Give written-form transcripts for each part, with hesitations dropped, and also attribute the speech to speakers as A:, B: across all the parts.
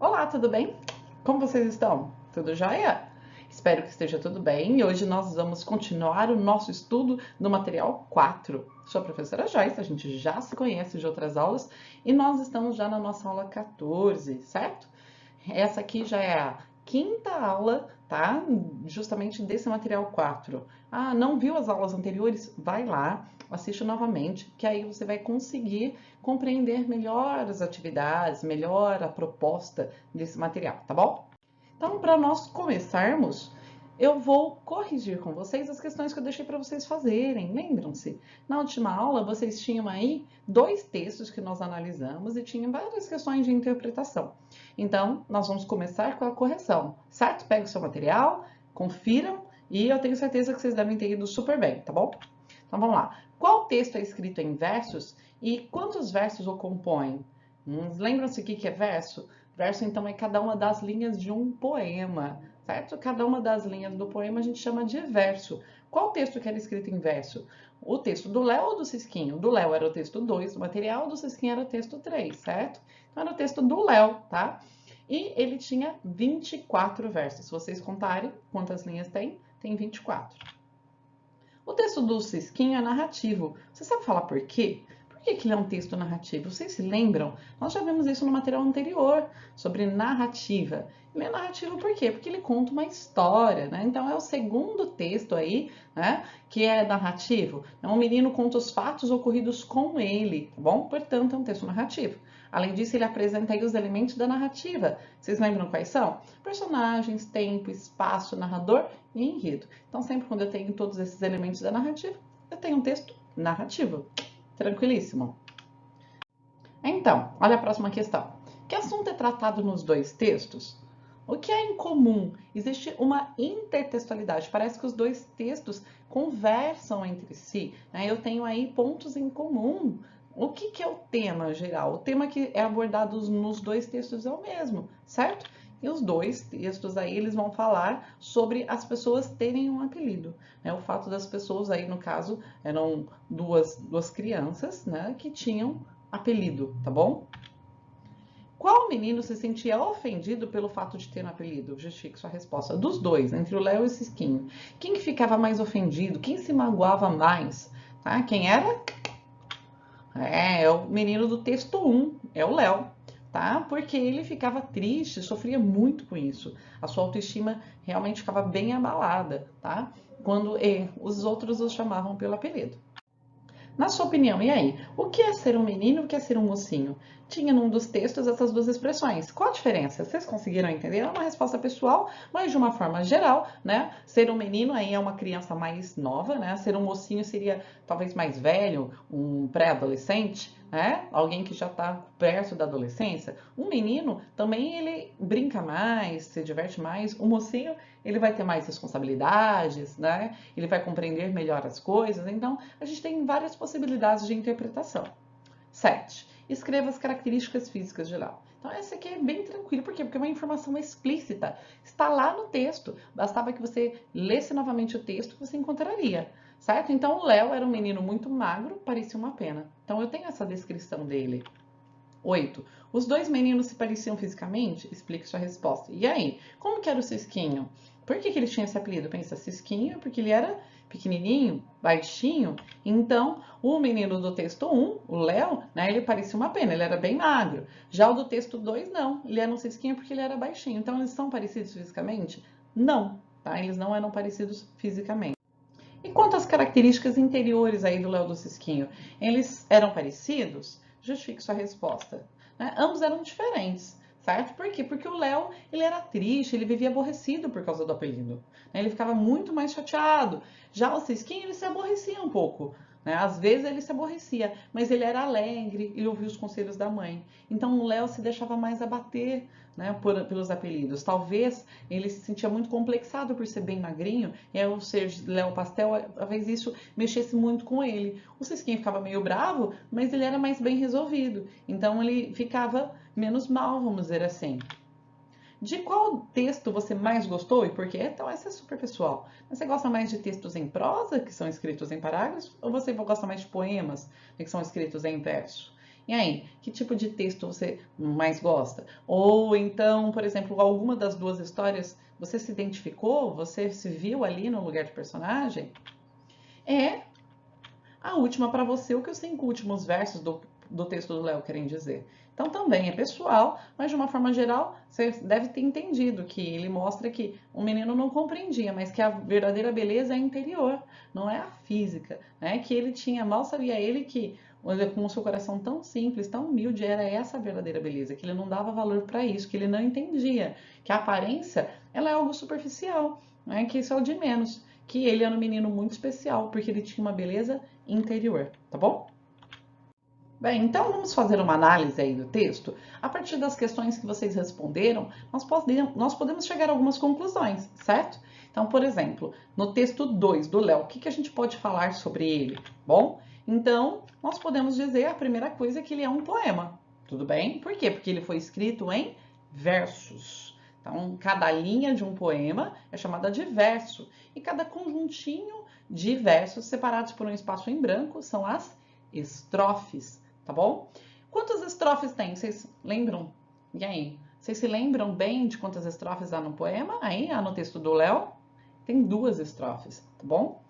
A: Olá, tudo bem? Como vocês estão? Tudo jóia? Espero que esteja tudo bem e hoje nós vamos continuar o nosso estudo no material 4. Sou a professora Joyce, a gente já se conhece de outras aulas e nós estamos já na nossa aula 14, certo? Essa aqui já é a quinta aula, tá? Justamente desse material 4. Ah, não viu as aulas anteriores? Vai lá, assiste novamente, que aí você vai conseguir compreender melhor as atividades, melhor a proposta desse material, tá bom? Então, para nós começarmos, eu vou corrigir com vocês as questões que eu deixei para vocês fazerem. Lembram-se? Na última aula, vocês tinham aí dois textos que nós analisamos e tinham várias questões de interpretação. Então, nós vamos começar com a correção, certo? Pegue o seu material, confiram e eu tenho certeza que vocês devem ter ido super bem, tá bom? Então, vamos lá. Qual texto é escrito em versos e quantos versos o compõem? Lembram-se o que é verso? Verso, então, é cada uma das linhas de um poema, certo? Cada uma das linhas do poema a gente chama de verso. Qual texto que era escrito em verso? O texto do Léo ou do Cisquinho? Do Léo era o texto 2 do material, do Cisquinho era o texto 3, certo? Então, era o texto do Léo, tá? E ele tinha 24 versos. Se vocês contarem quantas linhas tem, tem 24. O texto do Cisquinho é narrativo. Você sabe falar por quê? Por que ele é um texto narrativo? Vocês se lembram? Nós já vimos isso no material anterior, sobre narrativa. Ele é narrativo por quê? Porque ele conta uma história, né? Então é o segundo texto aí, né, que é narrativo. Então, o menino conta os fatos ocorridos com ele, tá bom? Portanto, é um texto narrativo. Além disso, ele apresenta aí os elementos da narrativa. Vocês lembram quais são? Personagens, tempo, espaço, narrador e enredo. Então, sempre quando eu tenho todos esses elementos da narrativa, eu tenho um texto narrativo. Tranquilíssimo. Então, olha a próxima questão. Que assunto é tratado nos dois textos? O que é em comum? Existe uma intertextualidade. Parece que os dois textos conversam entre si, né? Eu tenho aí pontos em comum. O que é o tema geral? O tema que é abordado nos dois textos é o mesmo, certo? E os dois textos aí, eles vão falar sobre as pessoas terem um apelido, né? O fato das pessoas aí, no caso, eram duas crianças, né, que tinham apelido, tá bom? Qual menino se sentia ofendido pelo fato de ter um apelido? Justifique sua resposta. Dos dois, entre o Léo e o Cisquinho. Quem que ficava mais ofendido? Quem se magoava mais? Tá? Quem era? É o menino do texto 1, é o Léo, tá? Porque ele ficava triste, sofria muito com isso. A sua autoestima realmente ficava bem abalada, tá? Quando os outros os chamavam pelo apelido. Na sua opinião, e aí? O que é ser um menino e o que é ser um mocinho? Tinha num dos textos essas duas expressões. Qual a diferença? Vocês conseguiram entender? É uma resposta pessoal, mas de uma forma geral, né? Ser um menino aí é uma criança mais nova, né? Ser um mocinho seria talvez mais velho, um pré-adolescente, né? Alguém que já está perto da adolescência. Um menino também ele brinca mais, se diverte mais. O mocinho ele vai ter mais responsabilidades, né? Ele vai compreender melhor as coisas. Então, a gente tem várias possibilidades de interpretação. 7. Escreva as características físicas de Léo. Então, essa aqui é bem tranquilo. Por quê? Porque é uma informação explícita. Está lá no texto. Bastava que você lesse novamente o texto que você encontraria. Certo? Então, o Léo era um menino muito magro, parecia uma pena. Então, eu tenho essa descrição dele. 8. Os dois meninos se pareciam fisicamente? Explique sua resposta. E aí, como que era o Cisquinho? Por que ele tinha esse apelido? Pensa, Cisquinho, porque ele era pequenininho, baixinho. Então, o menino do texto 1, o Léo, né, ele parecia uma pena, ele era bem magro. Já o do texto 2, não. Ele era um Cisquinho porque ele era baixinho. Então, eles são parecidos fisicamente? Não, tá? Eles não eram parecidos fisicamente. E quanto às características interiores aí do Léo do Cisquinho? Eles eram parecidos? Justifique sua resposta. Né? Ambos eram diferentes, certo? Por quê? Porque o Léo, ele era triste, ele vivia aborrecido por causa do apelido. Né? Ele ficava muito mais chateado. Já o Cisquinho, ele se aborrecia um pouco. Né? Às vezes ele se aborrecia, mas ele era alegre, ele ouvia os conselhos da mãe. Então o Léo se deixava mais abater, né, pelos apelidos. Talvez ele se sentia muito complexado por ser bem magrinho, e ao ser Léo Pastel, talvez isso mexesse muito com ele. O Cisquinho ficava meio bravo, mas ele era mais bem resolvido. Então ele ficava menos mal, vamos dizer assim. De qual texto você mais gostou e por quê? Então, essa é super pessoal. Você gosta mais de textos em prosa, que são escritos em parágrafos, ou você gosta mais de poemas, que são escritos em verso? E aí, que tipo de texto você mais gosta? Ou então, por exemplo, alguma das duas histórias você se identificou? Você se viu ali no lugar de personagem? É a última para você, o que os 5 últimos versos do texto do Léo querem dizer. Então também é pessoal, mas de uma forma geral, você deve ter entendido que ele mostra que o menino não compreendia, mas que a verdadeira beleza é interior, não é a física, né? Que ele tinha, mal sabia ele que com o seu coração tão simples, tão humilde, era essa a verdadeira beleza, que ele não dava valor para isso, que ele não entendia, que a aparência, ela é algo superficial, né? Que isso é o de menos, que ele era um menino muito especial, porque ele tinha uma beleza interior, tá bom? Bem, então vamos fazer uma análise aí do texto. A partir das questões que vocês responderam, nós podemos chegar a algumas conclusões, certo? Então, por exemplo, no texto 2 do Léo, o que a gente pode falar sobre ele? Bom, então nós podemos dizer a primeira coisa que ele é um poema, tudo bem? Por quê? Porque ele foi escrito em versos. Então, cada linha de um poema é chamada de verso, e cada conjuntinho de versos separados por um espaço em branco são as estrofes, tá bom? Quantas estrofes tem? Vocês lembram? E aí? Vocês se lembram bem de quantas estrofes há no poema? Aí, há no texto do Léo? Tem 2 estrofes, tá bom?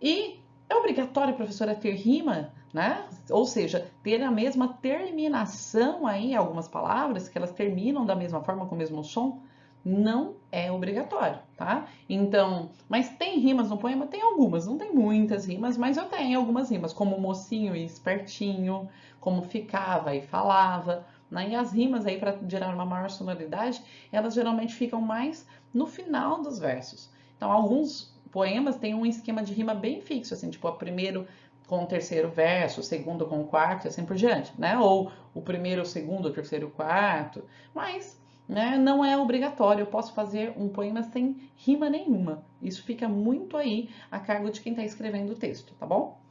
A: E é obrigatório, professora, ter rima, né? Ou seja, ter a mesma terminação aí, algumas palavras, que elas terminam da mesma forma, com o mesmo som, não é obrigatório, tá? Então, mas tem rimas no poema? Tem algumas, não tem muitas rimas, mas eu tenho algumas rimas, como mocinho e espertinho, como ficava e falava, né? E as rimas aí, para gerar uma maior sonoridade, elas geralmente ficam mais no final dos versos. Então, alguns poemas têm um esquema de rima bem fixo, assim, tipo, o primeiro com o terceiro verso, o segundo com o quarto e assim por diante, né? Ou o primeiro, o segundo, o terceiro, o quarto, mas, né, não é obrigatório, eu posso fazer um poema sem rima nenhuma. Isso fica muito aí a cargo de quem está escrevendo o texto, tá bom?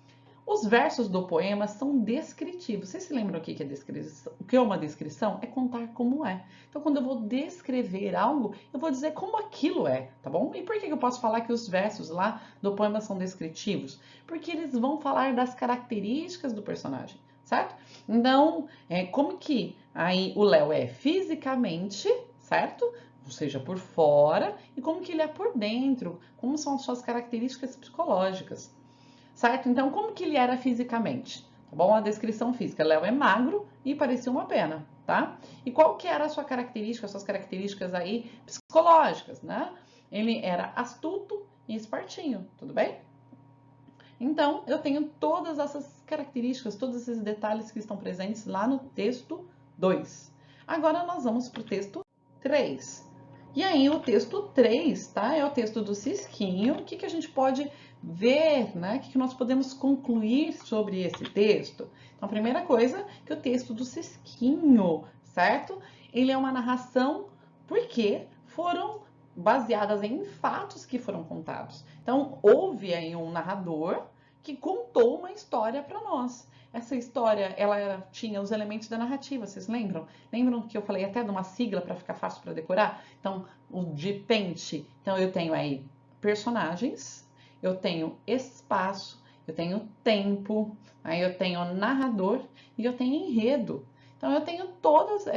A: Os versos do poema são descritivos. Vocês se lembram o que é descrição? O que é uma descrição? É contar como é. Então, quando eu vou descrever algo, eu vou dizer como aquilo é, tá bom? E por que eu posso falar que os versos lá do poema são descritivos? Porque eles vão falar das características do personagem, certo? Então, como que aí o Léo é fisicamente, certo? Ou seja, por fora, e como que ele é por dentro, como são as suas características psicológicas. Certo? Então, como que ele era fisicamente? Tá bom? A descrição física. Léo é magro e parecia uma pena, tá? E qual que era a sua característica, as suas características aí psicológicas, né? Ele era astuto e espertinho, tudo bem? Então, eu tenho todas essas características, todos esses detalhes que estão presentes lá no texto 2. Agora nós vamos para o texto 3. E aí, o texto 3, tá? É o texto do Cisquinho. O que a gente pode ver, né? O que nós podemos concluir sobre esse texto? Então, a primeira coisa, que o texto do Cisquinho, certo? Ele é uma narração porque foram baseadas em fatos que foram contados. Então, houve aí um narrador que contou uma história para nós. Essa história, ela tinha os elementos da narrativa, vocês lembram? Lembram que eu falei até de uma sigla para ficar fácil para decorar? Então, o de pente. Então, eu tenho aí personagens, eu tenho espaço, eu tenho tempo, aí eu tenho narrador e eu tenho enredo. Então, eu tenho todas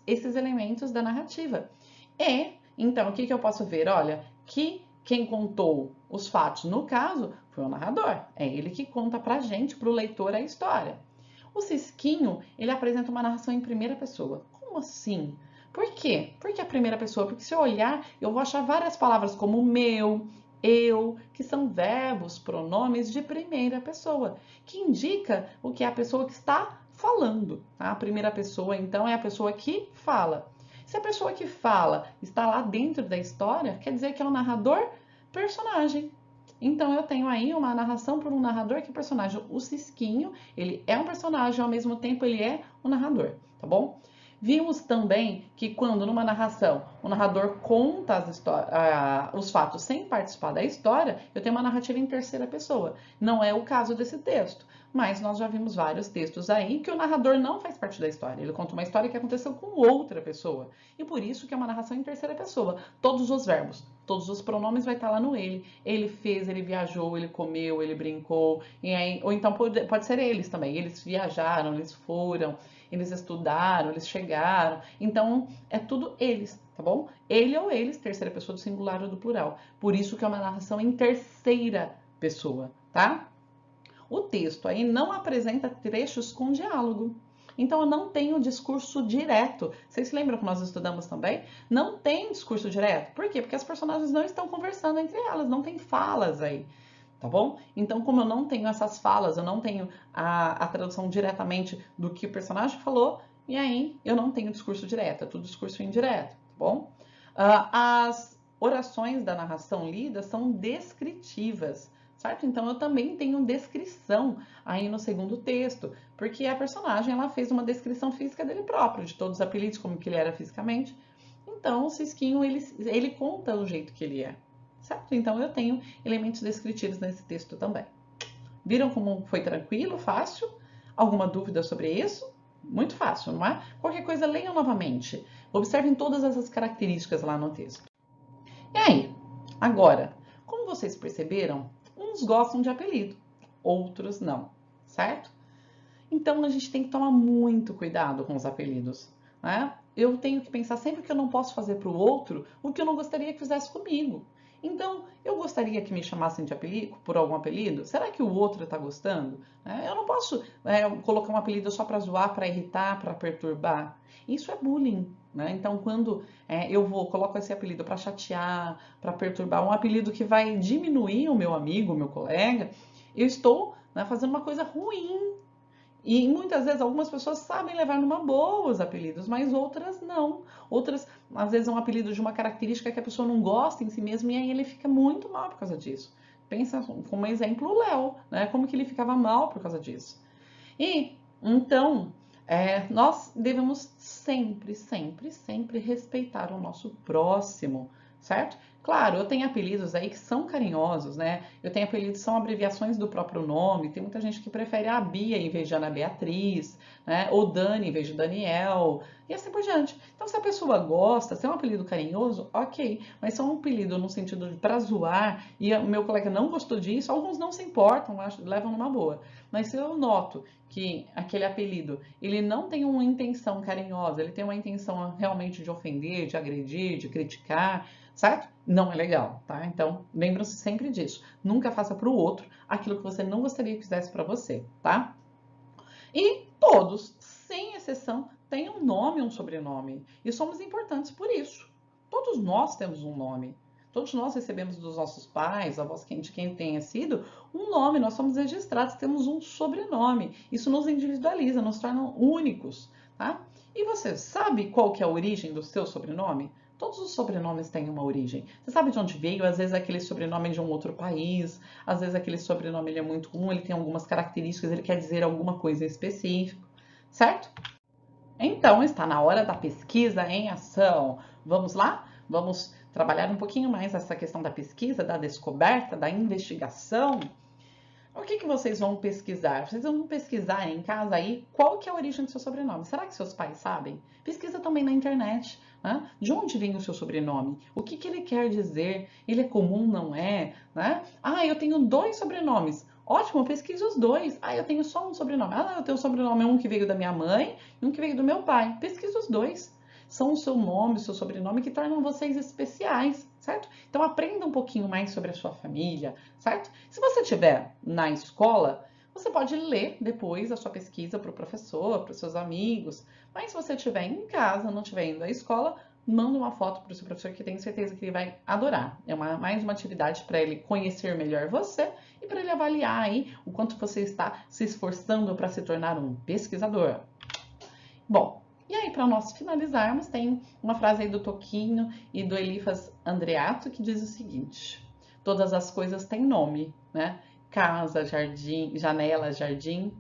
A: esses elementos da narrativa. E, então, o que eu posso ver? Olha, que quem contou os fatos, no caso, foi o narrador. É ele que conta pra gente, pro leitor, a história. O Cisquinho, ele apresenta uma narração em primeira pessoa. Como assim? Por quê? Por que a primeira pessoa? Porque se eu olhar, eu vou achar várias palavras como meu, eu, que são verbos, pronomes de primeira pessoa, que indica o que é a pessoa que está falando. Tá? A primeira pessoa, então, é a pessoa que fala. Se a pessoa que fala está lá dentro da história, quer dizer que é um narrador personagem. Então eu tenho aí uma narração por um narrador que é personagem. O Cisquinho, ele é um personagem, ao mesmo tempo ele é um narrador, tá bom? Vimos também que quando numa narração o narrador conta os fatos sem participar da história, eu tenho uma narrativa em terceira pessoa. Não é o caso desse texto, mas nós já vimos vários textos aí que o narrador não faz parte da história. Ele conta uma história que aconteceu com outra pessoa. E por isso que é uma narração em terceira pessoa. Todos os verbos, todos os pronomes vai estar lá no ele. Ele fez, ele viajou, ele comeu, ele brincou. E aí, ou então pode ser eles também. Eles viajaram, eles foram. Eles estudaram, eles chegaram. Então, é tudo eles, tá bom? Ele ou eles, terceira pessoa do singular ou do plural. Por isso que é uma narração em terceira pessoa, tá? O texto aí não apresenta trechos com diálogo. Então, eu não tenho discurso direto. Vocês se lembram que nós estudamos também? Não tem discurso direto. Por quê? Porque as personagens não estão conversando entre elas, não tem falas aí. Tá bom? Então, como eu não tenho essas falas, eu não tenho a tradução diretamente do que o personagem falou, e aí eu não tenho discurso direto, é tudo discurso indireto, tá bom? As orações da narração lida são descritivas, certo? Então, eu também tenho descrição aí no segundo texto, porque a personagem ela fez uma descrição física dele próprio, de todos os apelidos, como que ele era fisicamente. Então, o Cisquinho, ele conta o jeito que ele é. Certo? Então, eu tenho elementos descritivos nesse texto também. Viram como foi tranquilo, fácil? Alguma dúvida sobre isso? Muito fácil, não é? Qualquer coisa, leiam novamente. Observem todas essas características lá no texto. E aí? Agora, como vocês perceberam, uns gostam de apelido, outros não, certo? Então, a gente tem que tomar muito cuidado com os apelidos, né? Eu tenho que pensar sempre que eu não posso fazer para o outro o que eu não gostaria que fizesse comigo. Então, eu gostaria que me chamassem de apelido, por algum apelido? Será que o outro está gostando? Eu não posso colocar um apelido só para zoar, para irritar, para perturbar. Isso é bullying. Né? Então, quando eu coloco esse apelido para chatear, para perturbar, um apelido que vai diminuir o meu amigo, o meu colega, eu estou fazendo uma coisa ruim. E muitas vezes algumas pessoas sabem levar numa boa os apelidos, mas outras não. Outras, às vezes, é um apelido de uma característica que a pessoa não gosta em si mesma e aí ele fica muito mal por causa disso. Pensa como exemplo o Léo, né? Como que ele ficava mal por causa disso. E então nós devemos sempre, sempre, sempre respeitar o nosso próximo, certo? Claro, eu tenho apelidos aí que são carinhosos, né? Eu tenho apelidos que são abreviações do próprio nome. Tem muita gente que prefere a Bia em vez de Ana Beatriz, né? Ou Dani em vez de Daniel, e assim por diante. Então, se a pessoa gosta, se é um apelido carinhoso, ok. Mas se é um apelido no sentido de pra zoar e o meu colega não gostou disso, alguns não se importam, levam numa boa. Mas se eu noto que aquele apelido ele não tem uma intenção carinhosa, ele tem uma intenção realmente de ofender, de agredir, de criticar, certo? Não é legal, tá? Então, lembra-se sempre disso. Nunca faça para o outro aquilo que você não gostaria que fizesse para você, tá? E todos, sem exceção, têm um nome e um sobrenome. E somos importantes por isso. Todos nós temos um nome. Todos nós recebemos dos nossos pais, avós, de quem tenha sido, um nome. Nós somos registrados, temos um sobrenome. Isso nos individualiza, nos torna únicos, tá? E você sabe qual que é a origem do seu sobrenome? Todos os sobrenomes têm uma origem. Você sabe de onde veio? Às vezes aquele sobrenome é de um outro país, às vezes aquele sobrenome ele é muito comum, ele tem algumas características, ele quer dizer alguma coisa em específico, certo? Então, está na hora da pesquisa em ação. Vamos lá? Vamos trabalhar um pouquinho mais essa questão da pesquisa, da descoberta, da investigação. O que vocês vão pesquisar? Vocês vão pesquisar em casa aí qual que é a origem do seu sobrenome. Será que seus pais sabem? Pesquisa também na internet. Né? De onde vem o seu sobrenome? O que ele quer dizer? Ele é comum, não é? Né? Ah, eu tenho 2 sobrenomes. Ótimo, pesquise os 2. Ah, eu tenho só um sobrenome. Ah, eu tenho um sobrenome, um que veio da minha mãe e um que veio do meu pai. Pesquise os 2. São o seu nome, o seu sobrenome que tornam vocês especiais, certo? Então aprenda um pouquinho mais sobre a sua família, certo? Se você estiver na escola, você pode ler depois a sua pesquisa para o professor, para os seus amigos. Mas se você estiver em casa, não estiver indo à escola, manda uma foto para o seu professor que tenho certeza que ele vai adorar. É mais uma atividade para ele conhecer melhor você e para ele avaliar aí o quanto você está se esforçando para se tornar um pesquisador. Bom, e aí para nós finalizarmos, tem uma frase aí do Toquinho e do Elifas Andreato que diz o seguinte: todas as coisas têm nome, né? Casa, jardim, janela, jardim.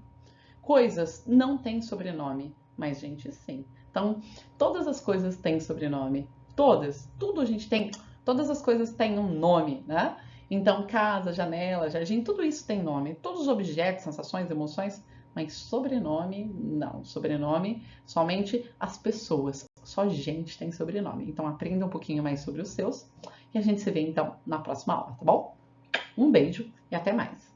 A: Coisas não têm sobrenome, mas gente sim. Então, todas as coisas têm sobrenome. Todas. Tudo a gente tem. Todas as coisas têm um nome, né? Então, casa, janela, jardim, tudo isso tem nome. Todos os objetos, sensações, emoções, mas sobrenome, não. Sobrenome, somente as pessoas. Só gente tem sobrenome. Então, aprenda um pouquinho mais sobre os seus e a gente se vê, então, na próxima aula, tá bom? Um beijo e até mais!